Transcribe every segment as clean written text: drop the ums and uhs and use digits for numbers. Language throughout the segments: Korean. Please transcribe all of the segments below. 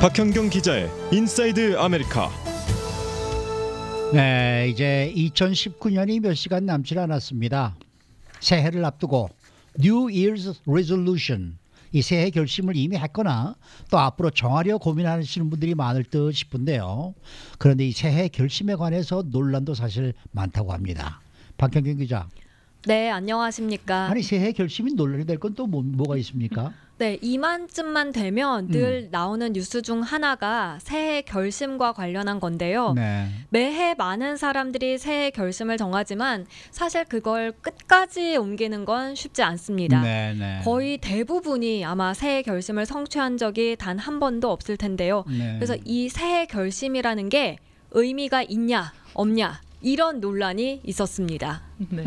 박현경 기자의 인사이드 아메리카. 네, 이제 2019년이 몇 시간 남지 않았습니다. 새해를 앞두고 New Year's Resolution, 이 새해 결심을 이미 했거나 또 앞으로 정하려 고민하시는 분들이 많을 듯 싶은데요. 그런데 이 새해 결심에 관해서 논란도 사실 많다고 합니다. 박현경 기자. 네, 안녕하십니까. 아니, 새해 결심이 논란이 될 건 또 뭐가 있습니까? 네, 이맘쯤만 되면 늘 나오는 뉴스 중 하나가 새해 결심과 관련한 건데요. 네. 매해 많은 사람들이 새해 결심을 정하지만 사실 그걸 끝까지 옮기는 건 쉽지 않습니다. 네. 거의 대부분이 아마 새해 결심을 성취한 적이 단 한 번도 없을 텐데요. 네. 그래서 이 새해 결심이라는 게 의미가 있냐 없냐 이런 논란이 있었습니다. 네.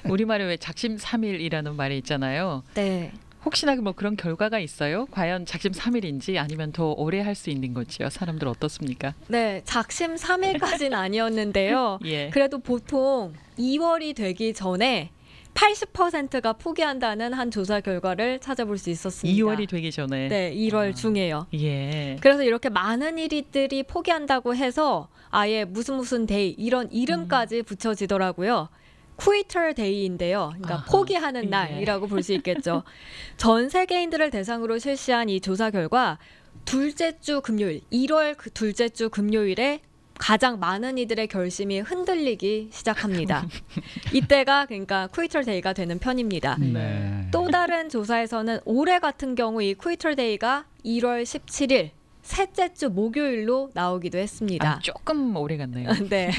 우리말에 왜 작심삼일이라는 말이 있잖아요. 네. 혹시나 뭐 그런 결과가 있어요? 과연 작심삼일인지 아니면 더 오래 할 수 있는 거지요? 사람들 어떻습니까? 네, 작심 3일까지는 아니었는데요. 예. 그래도 보통 2월이 되기 전에 80%가 포기한다는 한 조사 결과를 찾아볼 수 있었습니다. 2월이 되기 전에. 네, 1월 중에요. 예. 그래서 이렇게 많은 일들이 포기한다고 해서 아예 무슨 데이 이런 이름까지 붙여지더라고요. 퀴터 데이인데요. 그러니까 아하, 포기하는 예. 날이라고 볼 수 있겠죠. 전 세계인들을 대상으로 실시한 이 조사 결과 둘째 주 금요일, 1월 그 둘째 주 금요일에 가장 많은 이들의 결심이 흔들리기 시작합니다. 이때가 그러니까 퀴터 데이가 되는 편입니다. 네. 또 다른 조사에서는 올해 같은 경우 이 퀴터 데이가 1월 17일 셋째 주 목요일로 나오기도 했습니다. 아, 조금 오래 갔네요. 네.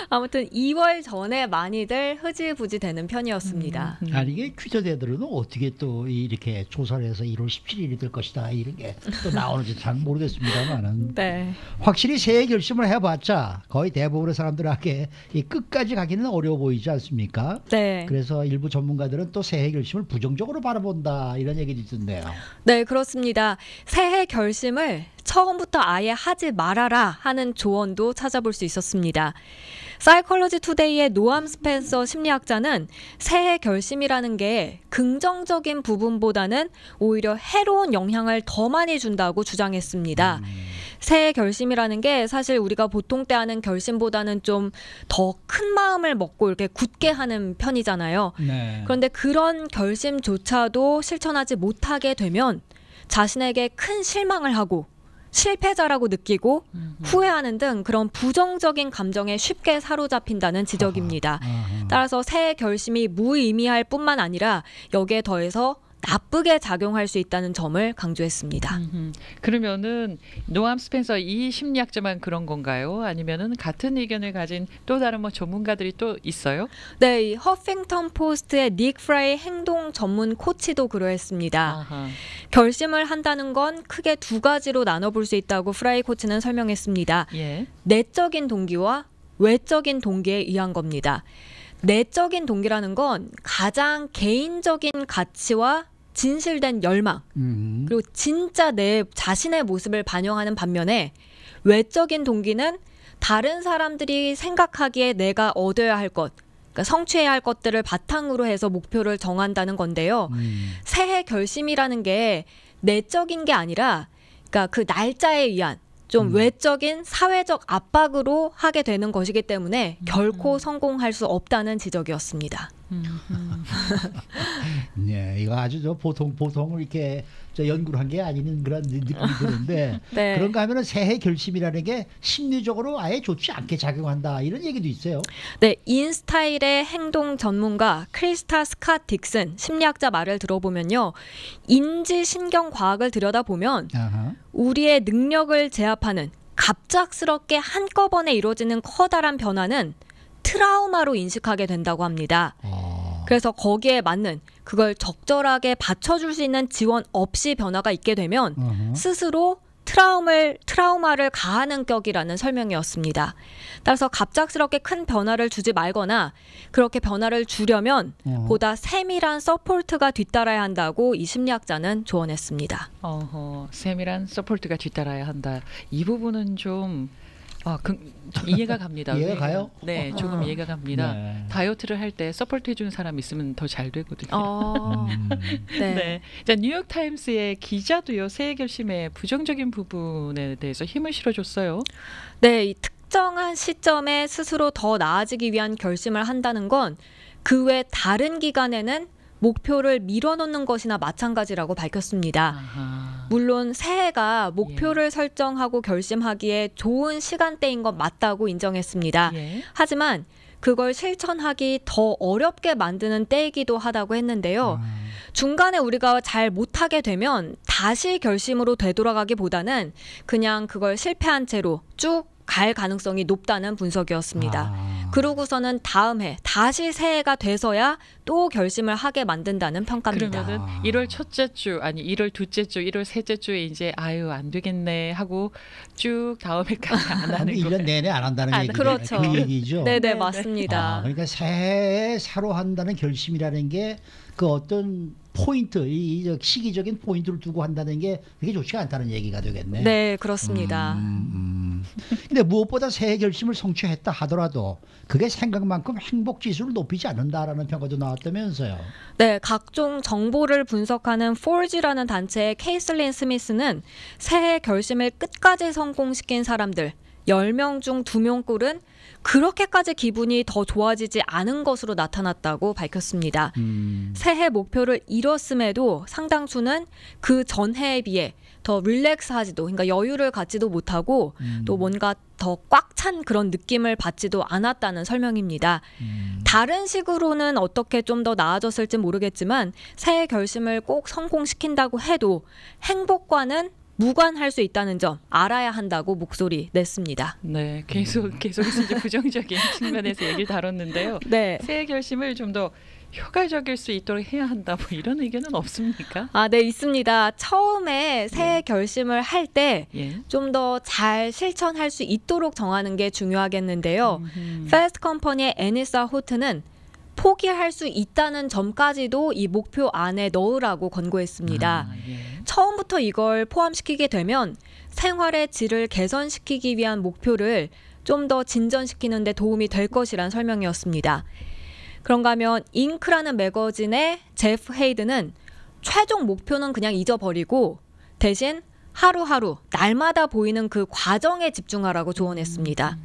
아무튼 2월 전에 많이들 흐지부지 되는 편이었습니다. 아니, 이게 퀴즈대들은 어떻게 또 이렇게 조사를 해서 1월 17일이 될 것이다 이런 게 또 나오는지 잘 모르겠습니다만은 네. 확실히 새해 결심을 해봤자 거의 대부분의 사람들에게 이 끝까지 가기는 어려워 보이지 않습니까? 네. 그래서 일부 전문가들은 또 새해 결심을 부정적으로 바라본다 이런 얘기도 있던데요. 네, 그렇습니다. 새해 결심을 처음부터 아예 하지 말아라 하는 조언도 찾아볼 수 있었습니다. 사이콜로지 투데이의 노암 스펜서 심리학자는 새해 결심이라는 게 긍정적인 부분보다는 오히려 해로운 영향을 더 많이 준다고 주장했습니다. 새해 결심이라는 게 사실 우리가 보통 때 하는 결심보다는 좀 더 큰 마음을 먹고 이렇게 굳게 하는 편이잖아요. 네. 그런데 그런 결심조차도 실천하지 못하게 되면 자신에게 큰 실망을 하고 실패자라고 느끼고 후회하는 등 그런 부정적인 감정에 쉽게 사로잡힌다는 지적입니다. 따라서 새해 결심이 무의미할 뿐만 아니라 여기에 더해서 나쁘게 작용할 수 있다는 점을 강조했습니다. 그러면은 노암 스펜서 이 심리학자만 그런 건가요? 아니면은 같은 의견을 가진 또 다른 뭐 전문가들이 또 있어요? 네, 이 허핑턴 포스트의 닉 프라이 행동 전문 코치도 그러했습니다. 아하. 결심을 한다는 건 크게 두 가지로 나눠볼 수 있다고 프라이 코치는 설명했습니다. 예. 내적인 동기와 외적인 동기에 의한 겁니다. 내적인 동기라는 건 가장 개인적인 가치와 진실된 열망, 그리고 진짜 내 자신의 모습을 반영하는 반면에 외적인 동기는 다른 사람들이 생각하기에 내가 얻어야 할 것, 그러니까 성취해야 할 것들을 바탕으로 해서 목표를 정한다는 건데요. 새해 결심이라는 게 내적인 게 아니라 그러니까 그 날짜에 의한 좀 외적인 사회적 압박으로 하게 되는 것이기 때문에 결코 성공할 수 없다는 지적이었습니다. 네, 이거 아주 보통 이렇게 연구를 한 게 아닌 그런 느낌이 드는데 네. 그런가 하면은 새해 결심이라는 게 심리적으로 아예 좋지 않게 작용한다 이런 얘기도 있어요. 네, 인스타일의 행동 전문가 크리스타 스캇 딕슨 심리학자 말을 들어보면요. 인지신경 과학을 들여다보면 아하. 우리의 능력을 제압하는 갑작스럽게 한꺼번에 이루어지는 커다란 변화는 트라우마로 인식하게 된다고 합니다. 그래서 거기에 맞는 그걸 적절하게 받쳐줄 수 있는 지원 없이 변화가 있게 되면 스스로 트라우마를 가하는 격이라는 설명이었습니다. 따라서 갑작스럽게 큰 변화를 주지 말거나 그렇게 변화를 주려면 보다 세밀한 서포트가 뒤따라야 한다고 이 심리학자는 조언했습니다. 세밀한 서포트가 뒤따라야 한다. 이 부분은 좀 좀 이해가 갑니다. 이해가 가요? 네, 조금 이해가 갑니다. 네. 다이어트를 할 때 서포트 해주는 사람 있으면 더 잘 되거든요. 네. 네. 자, 뉴욕 타임스의 기자도요 새해 결심에 부정적인 부분에 대해서 힘을 실어줬어요. 네, 이 특정한 시점에 스스로 더 나아지기 위한 결심을 한다는 건 그 외 다른 기간에는 목표를 밀어놓는 것이나 마찬가지라고 밝혔습니다. 아하. 물론 새해가 목표를 설정하고 결심하기에 좋은 시간대인 건 맞다고 인정했습니다. 예. 하지만 그걸 실천하기 더 어렵게 만드는 때이기도 하다고 했는데요. 중간에 우리가 잘 못하게 되면 다시 결심으로 되돌아가기보다는 그냥 그걸 실패한 채로 쭉 갈 가능성이 높다는 분석이었습니다. 그러고서는 다음 해 다시 새해가 돼서야 또 결심을 하게 만든다는 평가입니다. 그러면은 1월 첫째 주 아니 1월 둘째 주, 1월 셋째 주에 이제 아유 안 되겠네 하고 쭉 다음 해까지 안 하는 1년 거예요. 내내 안 한다는 얘기. 그렇죠. 그 얘기죠. 네네, 맞습니다. 그러니까 새해에 새로 한다는 결심이라는 게 그 어떤 포인트, 이 시기적인 포인트를 두고 한다는 게 되게 좋지가 않다는 얘기가 되겠네. 네, 그렇습니다. 근데 무엇보다 새해 결심을 성취했다 하더라도 그게 생각만큼 행복 지수를 높이지 않는다라는 평가도 나왔다면서요. 네, 각종 정보를 분석하는 Forge라는 단체의 케이슬린 스미스는 새해 결심을 끝까지 성공시킨 사람들 10명 중 2명꼴은 그렇게까지 기분이 더 좋아지지 않은 것으로 나타났다고 밝혔습니다. 새해 목표를 이뤘음에도 상당수는 그 전해에 비해 더 릴렉스하지도, 그러니까 여유를 갖지도 못하고 또 뭔가 더 꽉 찬 그런 느낌을 받지도 않았다는 설명입니다. 다른 식으로는 어떻게 좀 더 나아졌을지 모르겠지만 새해 결심을 꼭 성공시킨다고 해도 행복과는 무관할 수 있다는 점 알아야 한다고 목소리 냈습니다. 네, 계속해서 이제 부정적인 측면에서 얘기를 다뤘는데요. 네. 새해 결심을 좀 더 효과적일 수 있도록 해야 한다. 뭐 이런 의견은 없습니까? 네, 있습니다. 처음에 새해 결심을 할 때 좀 예. 더 잘 실천할 수 있도록 정하는 게 중요하겠는데요. 패스트 컴퍼니의 애니사 호트는 포기할 수 있다는 점까지도 이 목표 안에 넣으라고 권고했습니다. 예. 처음부터 이걸 포함시키게 되면 생활의 질을 개선시키기 위한 목표를 좀 더 진전시키는 데 도움이 될 것이란 설명이었습니다. 그런가 하면 잉크라는 매거진의 제프 헤이드는 최종 목표는 그냥 잊어버리고 대신 하루하루 날마다 보이는 그 과정에 집중하라고 조언했습니다.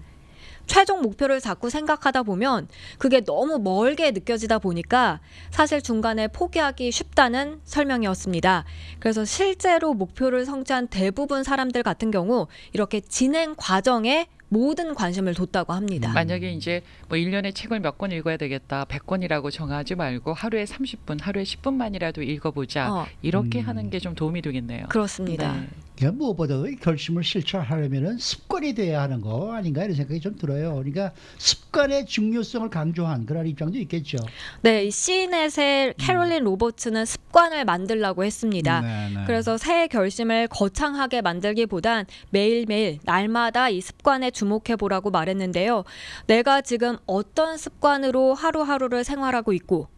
최종 목표를 자꾸 생각하다 보면 그게 너무 멀게 느껴지다 보니까 사실 중간에 포기하기 쉽다는 설명이었습니다. 그래서 실제로 목표를 성취한 대부분 사람들 같은 경우 이렇게 진행 과정에 모든 관심을 뒀다고 합니다. 만약에 이제 뭐 1년에 책을 몇 권 읽어야 되겠다. 100권이라고 정하지 말고 하루에 30분, 하루에 10분만이라도 읽어보자. 이렇게 하는 게 좀 도움이 되겠네요. 그렇습니다. 네. 그러니까 무엇보다 결심을 실천하려면 습관이 돼야 하는 거 아닌가 이런 생각이 좀 들어요. 그러니까 습관의 중요성을 강조한 그런 입장도 있겠죠. 네, 이 시넷의 캐롤린 로버츠는 습관을 만들라고 했습니다. 그래서 새해 결심을 거창하게 만들기보단 매일매일 날마다 이 습관에 주목해보라고 말했는데요. 내가 지금 어떤 습관으로 하루하루를 생활하고 있고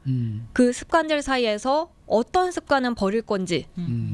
그 습관들 사이에서 어떤 습관은 버릴 건지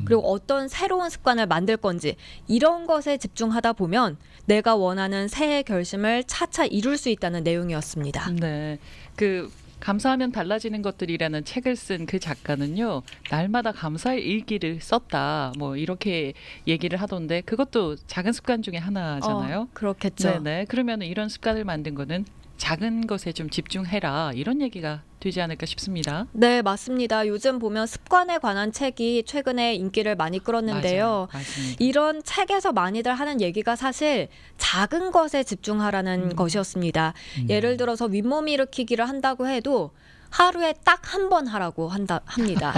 그리고 어떤 새로운 습관을 만들 건지 이런 것에 집중하다 보면 내가 원하는 새해 결심을 차차 이룰 수 있다는 내용이었습니다. 네, 그 감사하면 달라지는 것들이라는 책을 쓴 그 작가는요, 날마다 감사의 일기를 썼다. 뭐 이렇게 얘기를 하던데 그것도 작은 습관 중에 하나잖아요. 그렇겠죠. 네네. 그러면 이런 습관을 만든 거는 작은 것에 좀 집중해라 이런 얘기가 되지 않을까 싶습니다. 네, 맞습니다. 요즘 보면 습관에 관한 책이 최근에 인기를 많이 끌었는데요. 맞아요. 맞습니다. 이런 책에서 많이들 하는 얘기가 사실 작은 것에 집중하라는 것이었습니다. 예를 들어서 윗몸 일으키기를 한다고 해도 하루에 딱 한 번 하라고 합니다.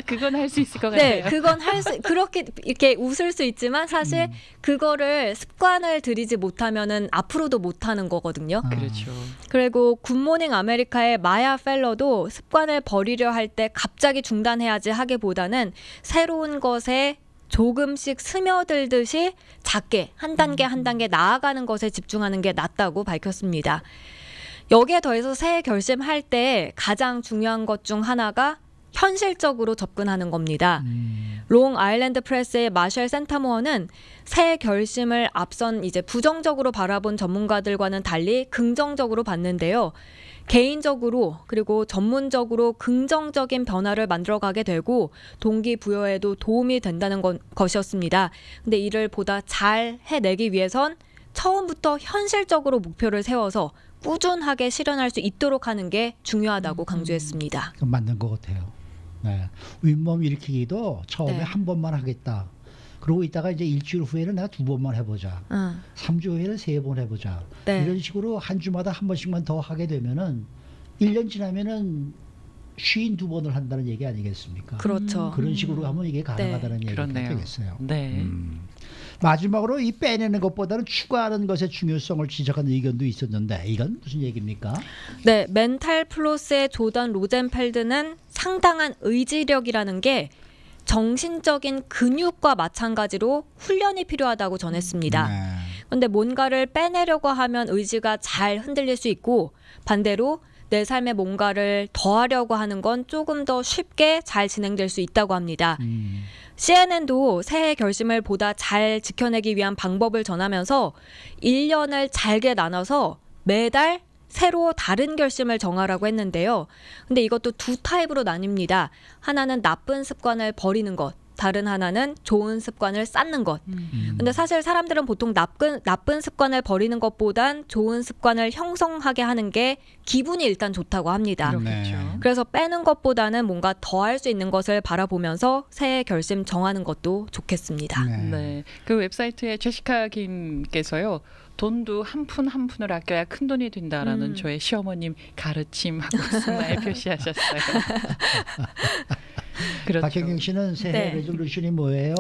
그건 할 수 있을 것 네, 같아요. 그건 그렇게 이렇게 웃을 수 있지만 사실 그거를 습관을 들이지 못하면은 앞으로도 못하는 거거든요. 그렇죠. 그리고 굿모닝 아메리카의 마야 펠러도 습관을 버리려 할 때 갑자기 중단해야지 하기보다는 새로운 것에 조금씩 스며들듯이 작게 한 단계 한 단계 나아가는 것에 집중하는 게 낫다고 밝혔습니다. 여기에 더해서 새해 결심할 때 가장 중요한 것 중 하나가 현실적으로 접근하는 겁니다. 롱 아일랜드 프레스의 마셜 센타모어는 새해 결심을 앞선 이제 부정적으로 바라본 전문가들과는 달리 긍정적으로 봤는데요. 개인적으로 그리고 전문적으로 긍정적인 변화를 만들어가게 되고 동기부여에도 도움이 된다는 것이었습니다. 근데 이를 보다 잘 해내기 위해선 처음부터 현실적으로 목표를 세워서 꾸준하게 실현할 수 있도록 하는 게 중요하다고 강조했습니다. 맞는 것 같아요. 네. 윗몸 일으키기도 처음에 네. 한 번만 하겠다. 그러고 있다가 이제 일주일 후에는 내가 2번만 해보자. 3주 후에는 3번 해보자. 네. 이런 식으로 한 주마다 한 번씩만 더 하게 되면은 1년 지나면은 52번을 한다는 얘기 아니겠습니까? 그렇죠. 그런 식으로 하면 이게 가능하다는 얘기가 그렇네요. 되겠어요. 네. 마지막으로 이 빼내는 것보다는 추가하는 것의 중요성을 지적하는 의견도 있었는데 이건 무슨 얘기입니까? 네, 멘탈 플로스의 조던 로젠펠드는 상당한 의지력이라는 게 정신적인 근육과 마찬가지로 훈련이 필요하다고 전했습니다. 그런데 뭔가를 빼내려고 하면 의지가 잘 흔들릴 수 있고 반대로 내 삶에 뭔가를 더하려고 하는 건 조금 더 쉽게 잘 진행될 수 있다고 합니다. CNN도 새해 결심을 보다 잘 지켜내기 위한 방법을 전하면서 1년을 잘게 나눠서 매달 새로 다른 결심을 정하라고 했는데요. 근데 이것도 두 타입으로 나뉩니다. 하나는 나쁜 습관을 버리는 것, 다른 하나는 좋은 습관을 쌓는 것. 근데 사실 사람들은 보통 나쁜 습관을 버리는 것보단 좋은 습관을 형성하게 하는 게 기분이 일단 좋다고 합니다. 그렇겠죠. 그래서 빼는 것보다는 뭔가 더 할 수 있는 것을 바라보면서 새해 결심 정하는 것도 좋겠습니다. 네. 그 웹사이트에 제시카 김께서요. 돈도 한 푼 한 푼을 아껴야 큰 돈이 된다라는 저의 시어머님 가르침하고 스마일 표시하셨어요. 그렇죠. 박현경 씨는 새해 네. 레졸루션이 뭐예요?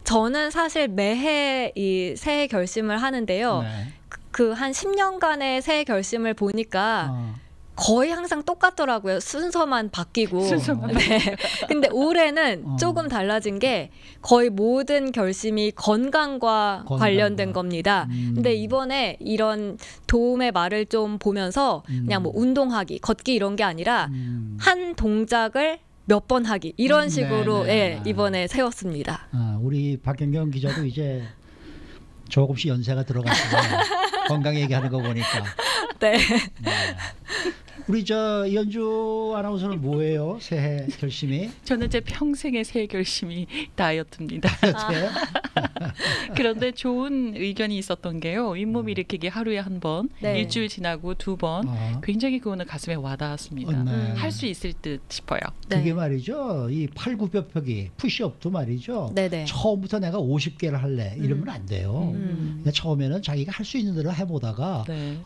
저는 사실 매해 이 새해 결심을 하는데요. 네. 그 한 10년간의 새해 결심을 보니까 거의 항상 똑같더라고요. 순서만 바뀌고. 순서만 네. 근데 올해는 어. 조금 달라진 게 거의 모든 결심이 건강과 관련된 겁니다. 근데 이번에 이런 도움의 말을 좀 보면서 그냥 뭐 운동하기, 걷기 이런 게 아니라 한 동작을 몇 번 하기 이런 식으로 예, 이번에 세웠습니다. 우리 박현경 기자도 이제 조금씩 연세가 들어가시고 건강 얘기하는 거 보니까. 네. 우리 저 이현주 아나운서는 뭐예요? 새해 결심이? 저는 제 평생의 새해 결심이 다이어트입니다. 어때요? 그런데 좋은 의견이 있었던 게요. 윗몸 일으키기 하루에 한 번, 네. 일주일 지나고 2번. 굉장히 그거는 가슴에 와닿았습니다. 네. 할 수 있을 듯 싶어요. 네. 그게 말이죠. 이 팔굽혀펴기, 푸시업도 말이죠. 네네. 처음부터 내가 50개를 할래 이러면 안 돼요. 그냥 처음에는 자기가 할 수 있는 대로 해보다가 네.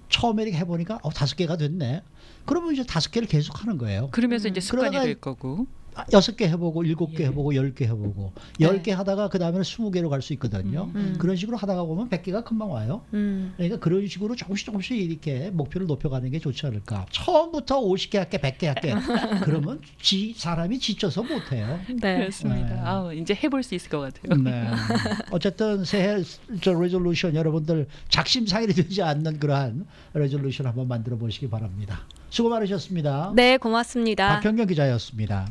처음에 이렇게 해보니까 5개가 됐네. 그러면 이제 5개를 계속 하는 거예요. 그러면서 이제 습관이 그러다가 될 거고. 6개 해보고 7개 예. 해보고 10개 해보고 네. 10개 하다가 그 다음에는 20개로 갈 수 있거든요. 그런 식으로 하다가 보면 100개가 금방 와요. 그러니까 그런 식으로 조금씩 이렇게 목표를 높여가는 게 좋지 않을까. 처음부터 50개 할게 100개 할게 그러면 사람이 지쳐서 못해요. 네. 그렇습니다. 네. 아우, 이제 해볼 수 있을 것 같아요. 네. 어쨌든 새해 레졸루션 여러분들 작심삼일이 되지 않는 그러한 레졸루션 한번 만들어 보시기 바랍니다. 수고 많으셨습니다. 네, 고맙습니다. 박현경 기자였습니다.